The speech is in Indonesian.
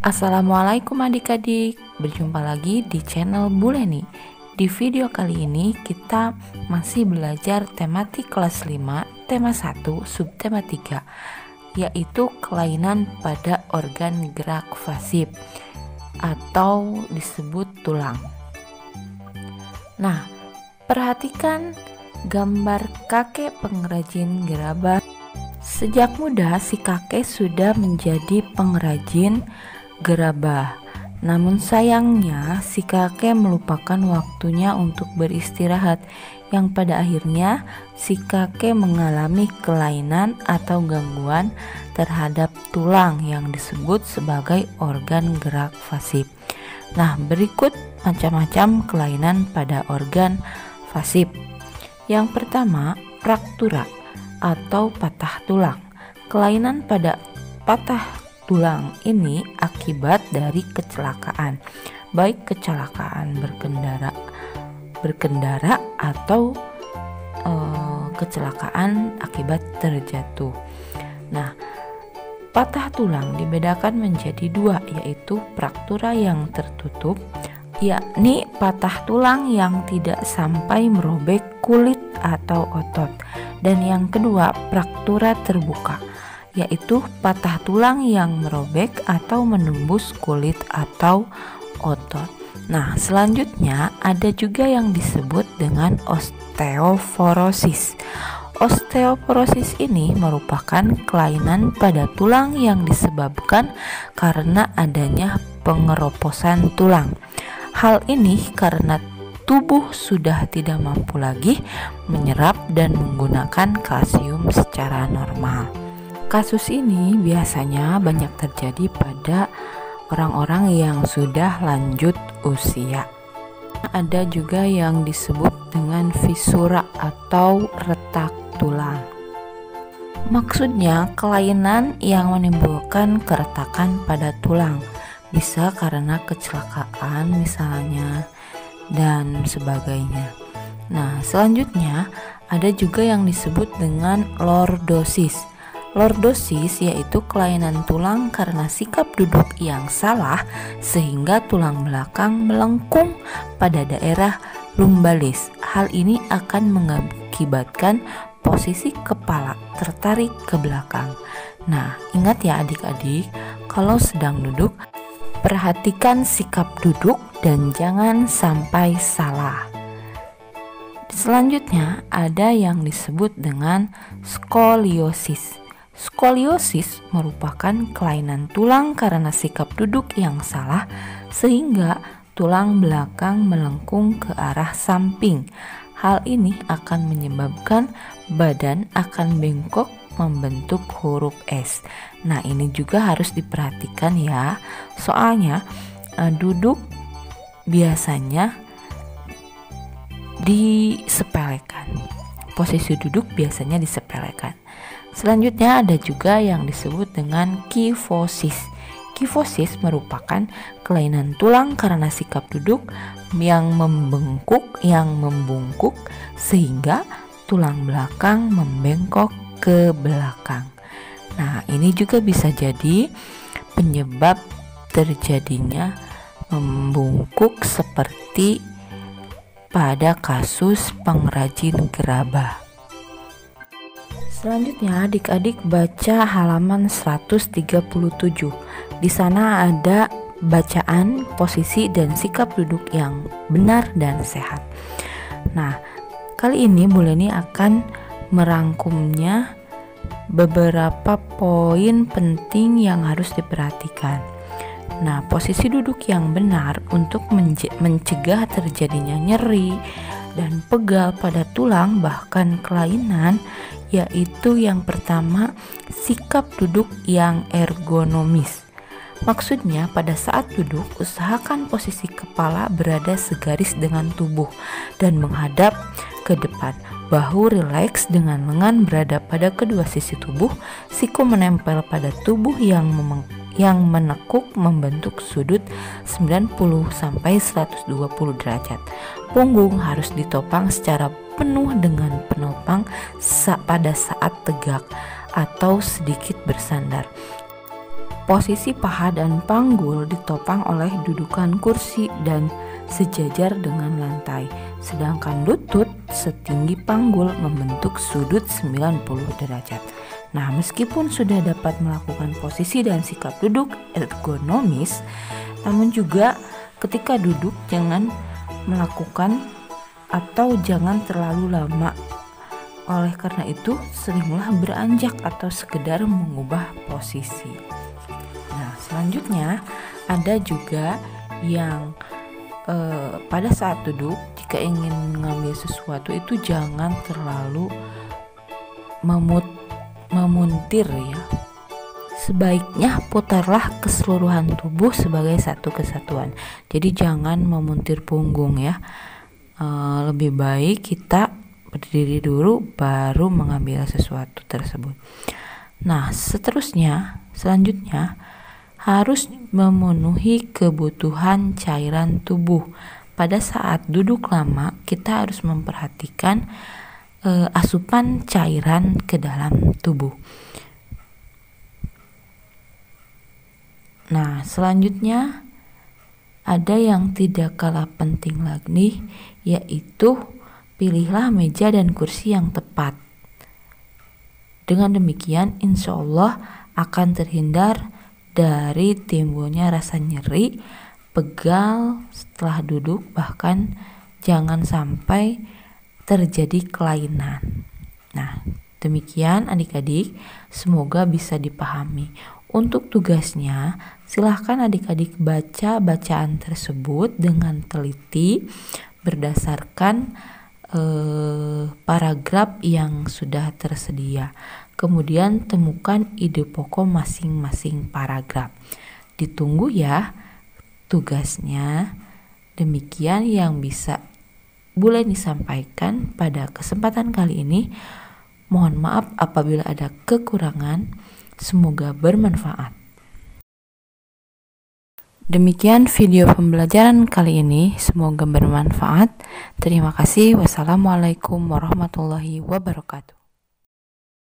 Assalamualaikum adik-adik, berjumpa lagi di channel Bu Leni. Di video kali ini kita masih belajar tematik kelas 5, tema 1, subtema 3, yaitu kelainan pada organ gerak fasib atau disebut tulang. Nah, perhatikan gambar kakek pengrajin gerabah. Sejak muda si kakek sudah menjadi pengrajin gerabah. Namun sayangnya si kakek melupakan waktunya untuk beristirahat, yang pada akhirnya si kakek mengalami kelainan atau gangguan terhadap tulang yang disebut sebagai organ gerak fasib. Nah, berikut macam-macam kelainan pada organ fasib. Yang pertama, fraktura atau patah tulang. Kelainan pada patah tulang ini akibat dari kecelakaan, baik kecelakaan berkendara atau kecelakaan akibat terjatuh. Nah, patah tulang dibedakan menjadi dua, yaitu fraktura yang tertutup, yakni patah tulang yang tidak sampai merobek kulit atau otot, dan yang kedua fraktura terbuka, yaitu patah tulang yang merobek atau menembus kulit atau otot. Nah, selanjutnya ada juga yang disebut dengan osteoporosis. Osteoporosis ini merupakan kelainan pada tulang yang disebabkan karena adanya pengeroposan tulang. Hal ini karena tubuh sudah tidak mampu lagi menyerap dan menggunakan kalsium secara normal. Kasus ini biasanya banyak terjadi pada orang-orang yang sudah lanjut usia. Ada juga yang disebut dengan fisura atau retak tulang. Maksudnya kelainan yang menimbulkan keretakan pada tulang, bisa karena kecelakaan misalnya dan sebagainya. Nah, selanjutnya ada juga yang disebut dengan lordosis. Lordosis yaitu kelainan tulang karena sikap duduk yang salah sehingga tulang belakang melengkung pada daerah lumbalis. Hal ini akan mengakibatkan posisi kepala tertarik ke belakang. Nah, ingat ya adik-adik, kalau sedang duduk, perhatikan sikap duduk dan jangan sampai salah. Selanjutnya ada yang disebut dengan skoliosis. Skoliosis merupakan kelainan tulang karena sikap duduk yang salah sehingga tulang belakang melengkung ke arah samping. Hal ini akan menyebabkan badan akan bengkok membentuk huruf S. Nah, ini juga harus diperhatikan ya. Soalnya duduk biasanya disepelekan. Posisi duduk biasanya disepelekan. Selanjutnya ada juga yang disebut dengan kifosis. Kifosis merupakan kelainan tulang karena sikap duduk yang membungkuk sehingga tulang belakang membengkok ke belakang. Nah, ini juga bisa jadi penyebab terjadinya membungkuk seperti pada kasus pengrajin gerabah. Selanjutnya adik-adik baca halaman 137. Di sana ada bacaan, posisi, dan sikap duduk yang benar dan sehat. Nah, kali ini Bu Leni akan merangkumnya beberapa poin penting yang harus diperhatikan. Nah, posisi duduk yang benar untuk mencegah terjadinya nyeri dan pegal pada tulang bahkan kelainan, yaitu yang pertama, sikap duduk yang ergonomis. Maksudnya pada saat duduk, usahakan posisi kepala berada segaris dengan tubuh dan menghadap ke depan. Bahu rileks dengan lengan berada pada kedua sisi tubuh, siku menempel pada tubuh yang menekuk membentuk sudut 90-120 derajat. Punggung harus ditopang secara penuh dengan penopang pada saat tegak atau sedikit bersandar. Posisi paha dan panggul ditopang oleh dudukan kursi dan sejajar dengan lantai, sedangkan lutut setinggi panggul membentuk sudut 90 derajat. Nah, meskipun sudah dapat melakukan posisi dan sikap duduk ergonomis, namun juga ketika duduk jangan melakukan atau jangan terlalu lama. Oleh karena itu, seringlah beranjak atau sekedar mengubah posisi. Nah, selanjutnya ada juga yang pada saat duduk, jika ingin mengambil sesuatu itu jangan terlalu memuntir ya. Sebaiknya putarlah keseluruhan tubuh sebagai satu kesatuan. Jadi jangan memuntir punggung ya. Lebih baik kita berdiri dulu baru mengambil sesuatu tersebut. Nah, selanjutnya harus memenuhi kebutuhan cairan tubuh. Pada saat duduk lama, kita harus memperhatikan asupan cairan ke dalam tubuh. Nah, selanjutnya ada yang tidak kalah penting lagi, yaitu pilihlah meja dan kursi yang tepat. Dengan demikian, insya Allah akan terhindar dari timbulnya rasa nyeri, pegal setelah duduk, bahkan jangan sampai terjadi kelainan. Nah, demikian adik-adik, semoga bisa dipahami. Untuk tugasnya, silahkan adik-adik baca bacaan tersebut dengan teliti berdasarkan paragraf yang sudah tersedia. Kemudian temukan ide pokok masing-masing paragraf. Ditunggu ya tugasnya. Demikian yang bisa boleh disampaikan pada kesempatan kali ini. Mohon maaf apabila ada kekurangan. Semoga bermanfaat. Demikian video pembelajaran kali ini. Semoga bermanfaat. Terima kasih. Wassalamualaikum warahmatullahi wabarakatuh.